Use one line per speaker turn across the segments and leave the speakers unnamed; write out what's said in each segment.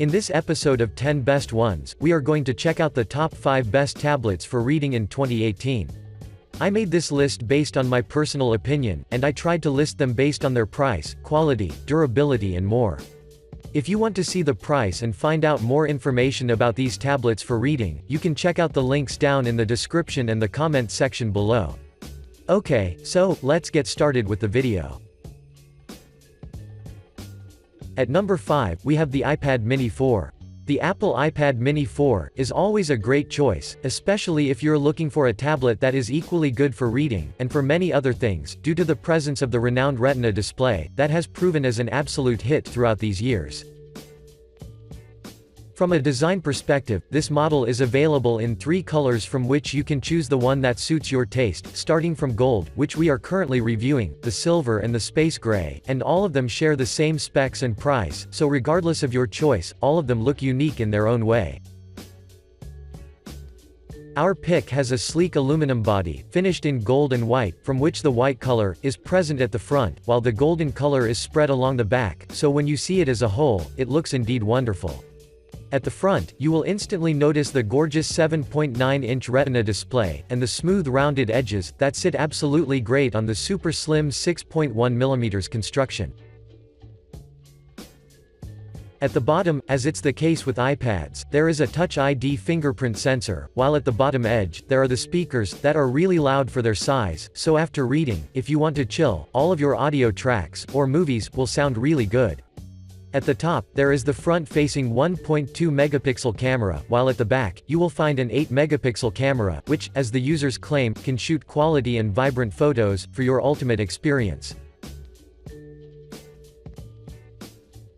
In this episode of 10 Best Ones, we are going to check out the top 5 best tablets for reading in 2018. I made this list based on my personal opinion, and I tried to list them based on their price, quality, durability and more. If you want to see the price and find out more information about these tablets for reading, you can check out the links down in the description and the comment section below. Okay, so, let's get started with the video. At number 5, we have the iPad Mini 4. The Apple iPad Mini 4 is always a great choice, especially if you're looking for a tablet that is equally good for reading, and for many other things, due to the presence of the renowned Retina display, that has proven as an absolute hit throughout these years. From a design perspective, this model is available in 3 colors from which you can choose the one that suits your taste, starting from gold, which we are currently reviewing, the silver and the space gray, and all of them share the same specs and price, so regardless of your choice, all of them look unique in their own way. Our pick has a sleek aluminum body, finished in gold and white, from which the white color is present at the front, while the golden color is spread along the back, so when you see it as a whole, it looks indeed wonderful. At the front, you will instantly notice the gorgeous 7.9-inch Retina display, and the smooth rounded edges, that sit absolutely great on the super slim 6.1mm construction. At the bottom, as it's the case with iPads, there is a Touch ID fingerprint sensor, while at the bottom edge, there are the speakers, that are really loud for their size, so after reading, if you want to chill, all of your audio tracks, or movies, will sound really good. At the top, there is the front-facing 1.2-megapixel camera, while at the back, you will find an 8-megapixel camera, which, as the users claim, can shoot quality and vibrant photos, for your ultimate experience.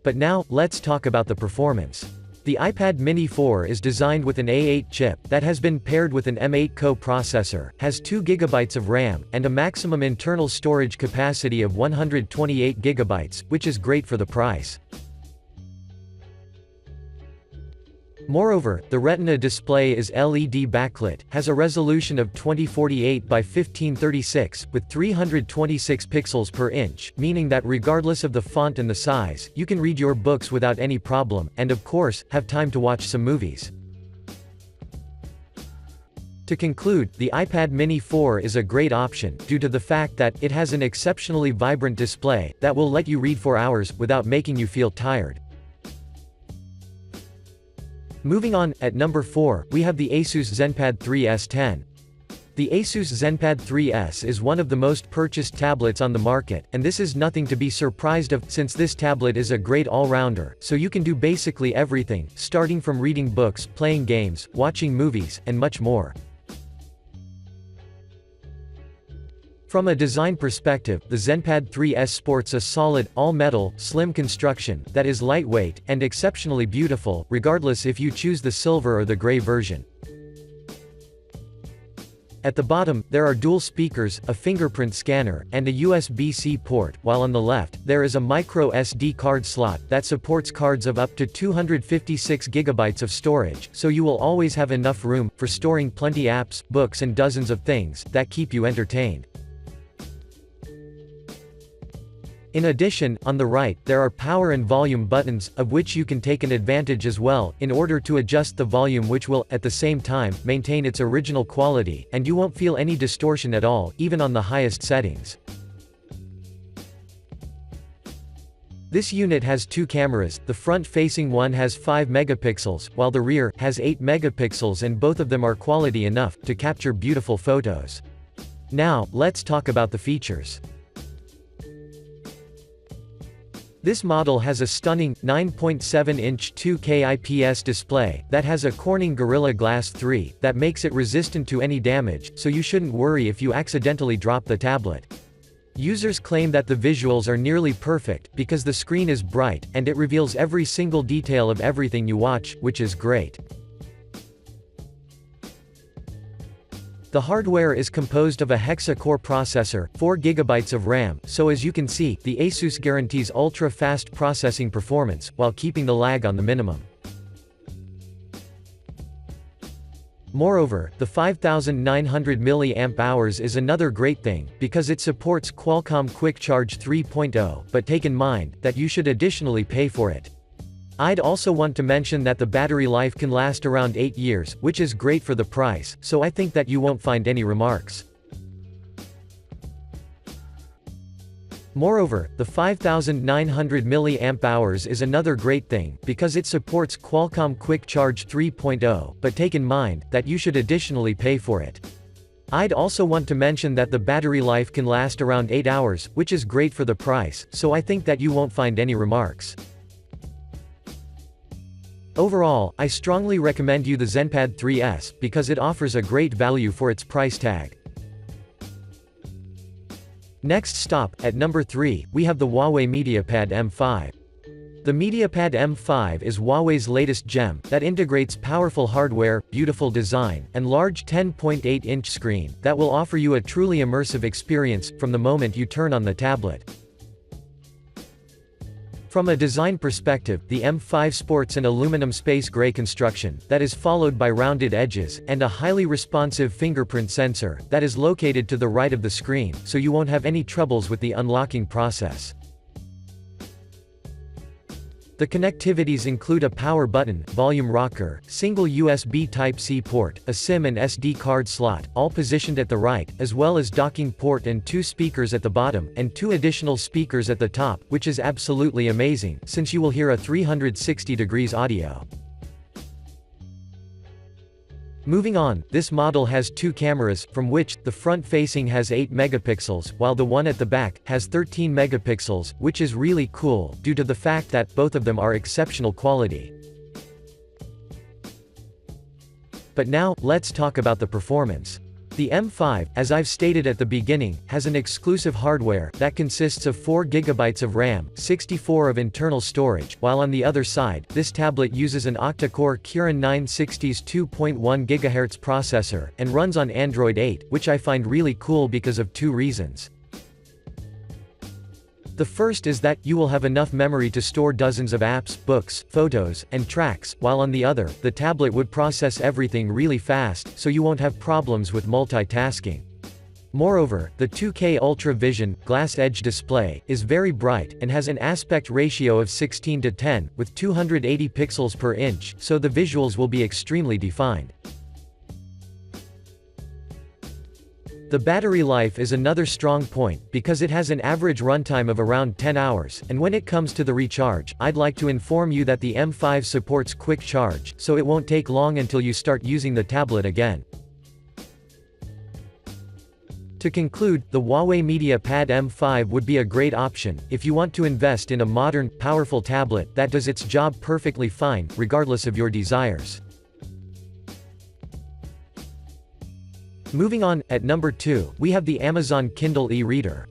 But now, let's talk about the performance. The iPad Mini 4 is designed with an A8 chip, that has been paired with an M8 co-processor, has 2 GB of RAM, and a maximum internal storage capacity of 128 GB, which is great for the price. Moreover, the Retina display is LED backlit, has a resolution of 2048 by 1536, with 326 pixels per inch, meaning that regardless of the font and the size, you can read your books without any problem, and of course, have time to watch some movies. To conclude, the iPad Mini 4 is a great option, due to the fact that it has an exceptionally vibrant display, that will let you read for hours, without making you feel tired. Moving on, at number 4, we have the Asus ZenPad 3S 10. The Asus ZenPad 3S is one of the most purchased tablets on the market, and this is nothing to be surprised of, since this tablet is a great all-rounder, so you can do basically everything, starting from reading books, playing games, watching movies, and much more. From a design perspective, the ZenPad 3S sports a solid, all-metal, slim construction, that is lightweight, and exceptionally beautiful, regardless if you choose the silver or the gray version. At the bottom, there are dual speakers, a fingerprint scanner, and a USB-C port, while on the left, there is a micro SD card slot, that supports cards of up to 256 GB of storage, so you will always have enough room, for storing plenty apps, books and dozens of things, that keep you entertained. In addition, on the right, there are power and volume buttons, of which you can take an advantage as well, in order to adjust the volume, which will, at the same time, maintain its original quality, and you won't feel any distortion at all, even on the highest settings. This unit has 2 cameras, the front-facing one has 5 megapixels, while the rear has 8 megapixels, and both of them are quality enough to capture beautiful photos. Now, let's talk about the features. This model has a stunning, 9.7-inch 2K IPS display, that has a Corning Gorilla Glass 3, that makes it resistant to any damage, so you shouldn't worry if you accidentally drop the tablet. Users claim that the visuals are nearly perfect, because the screen is bright, and it reveals every single detail of everything you watch, which is great. The hardware is composed of a hexa-core processor, 4 GB of RAM, so as you can see, the Asus guarantees ultra-fast processing performance, while keeping the lag on the minimum. Moreover, the 5900 mAh is another great thing, because it supports Qualcomm Quick Charge 3.0, but take in mind, that you should additionally pay for it. I'd also want to mention that the battery life can last around 8 years, which is great for the price, so I think that you won't find any remarks. Moreover, the 5900 mAh is another great thing, because it supports Qualcomm Quick Charge 3.0, but take in mind, that you should additionally pay for it. I'd also want to mention that the battery life can last around 8 hours, which is great for the price, so I think that you won't find any remarks. Overall, I strongly recommend you the ZenPad 3S, because it offers a great value for its price tag. Next stop, at number 3, we have the Huawei MediaPad M5. The MediaPad M5 is Huawei's latest gem, that integrates powerful hardware, beautiful design, and large 10.8-inch screen, that will offer you a truly immersive experience, from the moment you turn on the tablet. From a design perspective, the M5 sports an aluminum space gray construction, that is followed by rounded edges, and a highly responsive fingerprint sensor, that is located to the right of the screen, so you won't have any troubles with the unlocking process. The connectivities include a power button, volume rocker, single USB Type-C port, a SIM and SD card slot, all positioned at the right, as well as docking port and 2 speakers at the bottom, and 2 additional speakers at the top, which is absolutely amazing, since you will hear a 360 degrees audio. Moving on, this model has 2 cameras, from which, the front-facing has 8 megapixels, while the one at the back, has 13 megapixels, which is really cool, due to the fact that, both of them are exceptional quality. But now, let's talk about the performance. The M5, as I've stated at the beginning, has an exclusive hardware, that consists of 4 GB of RAM, 64 of internal storage, while on the other side, this tablet uses an octa-core Kirin 960's 2.1 GHz processor, and runs on Android 8, which I find really cool because of 2 reasons. The first is that, you will have enough memory to store dozens of apps, books, photos, and tracks, while on the other, the tablet would process everything really fast, so you won't have problems with multitasking. Moreover, the 2K Ultra Vision, glass edge display, is very bright, and has an aspect ratio of 16:10, with 280 pixels per inch, so the visuals will be extremely defined. The battery life is another strong point, because it has an average runtime of around 10 hours, and when it comes to the recharge, I'd like to inform you that the M5 supports quick charge, so it won't take long until you start using the tablet again. To conclude, the Huawei MediaPad M5 would be a great option, if you want to invest in a modern, powerful tablet, that does its job perfectly fine, regardless of your desires. Moving on, at number 2, we have the Amazon Kindle e-reader.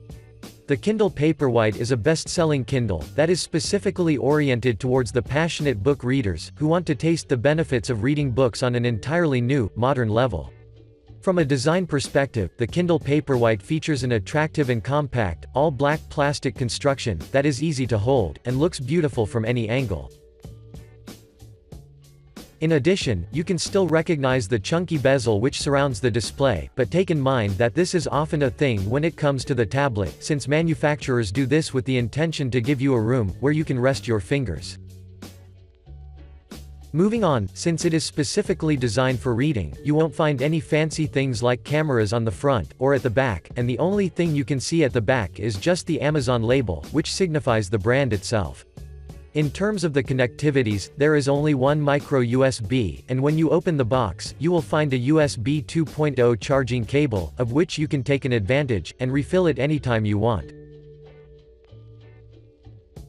The Kindle Paperwhite is a best-selling Kindle, that is specifically oriented towards the passionate book readers, who want to taste the benefits of reading books on an entirely new, modern level. From a design perspective, the Kindle Paperwhite features an attractive and compact, all-black plastic construction, that is easy to hold, and looks beautiful from any angle. In addition, you can still recognize the chunky bezel which surrounds the display, but take in mind that this is often a thing when it comes to the tablet, since manufacturers do this with the intention to give you a room where you can rest your fingers. Moving on, since it is specifically designed for reading, you won't find any fancy things like cameras on the front, or at the back, and the only thing you can see at the back is just the Amazon label, which signifies the brand itself. In terms of the connectivities, there is only one micro USB, and when you open the box, you will find a USB 2.0 charging cable, of which you can take an advantage, and refill it anytime you want.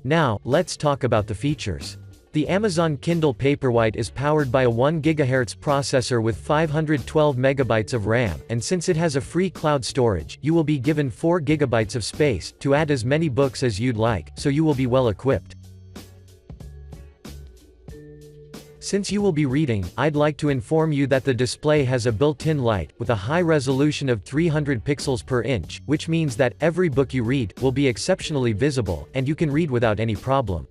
Now, let's talk about the features. The Amazon Kindle Paperwhite is powered by a 1 GHz processor with 512 MB of RAM, and since it has a free cloud storage, you will be given 4 GB of space, to add as many books as you'd like, so you will be well equipped. Since you will be reading, I'd like to inform you that the display has a built-in light, with a high resolution of 300 pixels per inch, which means that, every book you read, will be exceptionally visible, and you can read without any problem.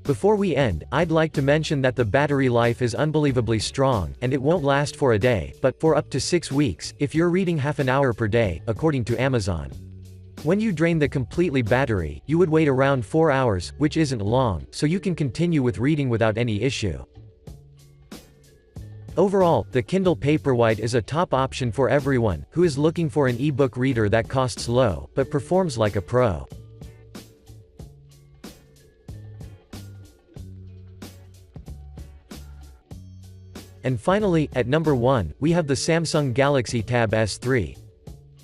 Before we end, I'd like to mention that the battery life is unbelievably strong, and it won't last for a day, but, for up to 6 weeks, if you're reading half an hour per day, according to Amazon. When you drain the completely battery, you would wait around 4 hours, which isn't long, so you can continue with reading without any issue. Overall, the Kindle Paperwhite is a top option for everyone who is looking for an e-book reader that costs low, but performs like a pro. And finally, at number 1, we have the Samsung Galaxy Tab S3.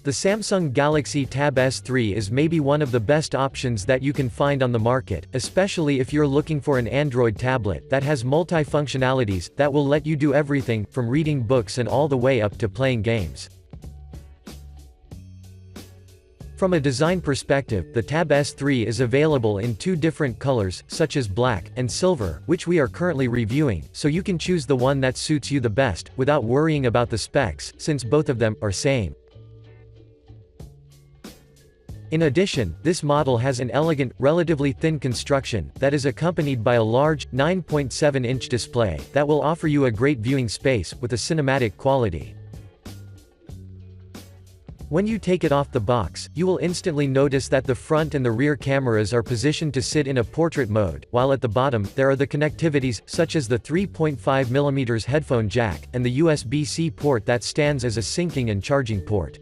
The Samsung Galaxy Tab S3 is maybe one of the best options that you can find on the market, especially if you're looking for an Android tablet that has multi-functionalities that will let you do everything, from reading books and all the way up to playing games. From a design perspective, the Tab S3 is available in 2 different colors, such as black and silver, which we are currently reviewing, so you can choose the one that suits you the best, without worrying about the specs, since both of them are same. In addition, this model has an elegant, relatively thin construction, that is accompanied by a large, 9.7-inch display, that will offer you a great viewing space, with a cinematic quality. When you take it off the box, you will instantly notice that the front and the rear cameras are positioned to sit in a portrait mode, while at the bottom, there are the connectivities, such as the 3.5mm headphone jack, and the USB-C port that stands as a syncing and charging port.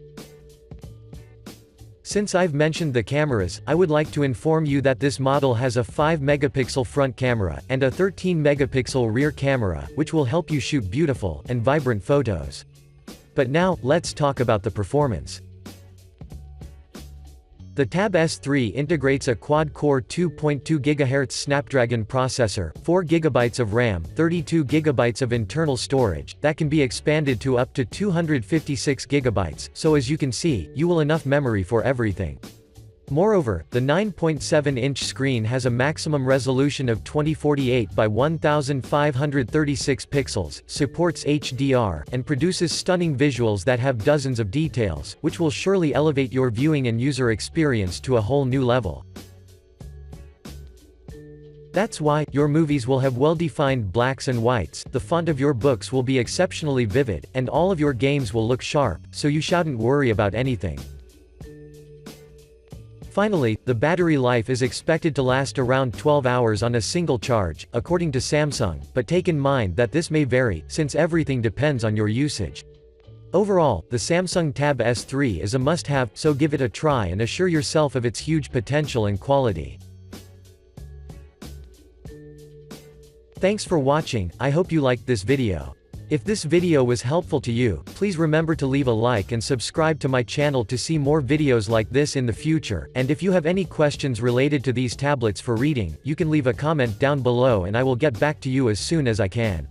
Since I've mentioned the cameras, I would like to inform you that this model has a 5-megapixel front camera, and a 13-megapixel rear camera, which will help you shoot beautiful and vibrant photos. But now, let's talk about the performance. The Tab S3 integrates a quad-core 2.2 GHz Snapdragon processor, 4 GB of RAM, 32 GB of internal storage, that can be expanded to up to 256 GB, so as you can see, you will enough memory for everything. Moreover, the 9.7-inch screen has a maximum resolution of 2048 by 1536 pixels, supports HDR, and produces stunning visuals that have dozens of details, which will surely elevate your viewing and user experience to a whole new level. That's why, your movies will have well-defined blacks and whites, the font of your books will be exceptionally vivid, and all of your games will look sharp, so you shouldn't worry about anything. Finally, the battery life is expected to last around 12 hours on a single charge, according to Samsung, but take in mind that this may vary, since everything depends on your usage. Overall, the Samsung Tab S3 is a must-have, so give it a try and assure yourself of its huge potential and quality. Thanks for watching, I hope you liked this video. If this video was helpful to you, please remember to leave a like and subscribe to my channel to see more videos like this in the future, and if you have any questions related to these tablets for reading, you can leave a comment down below and I will get back to you as soon as I can.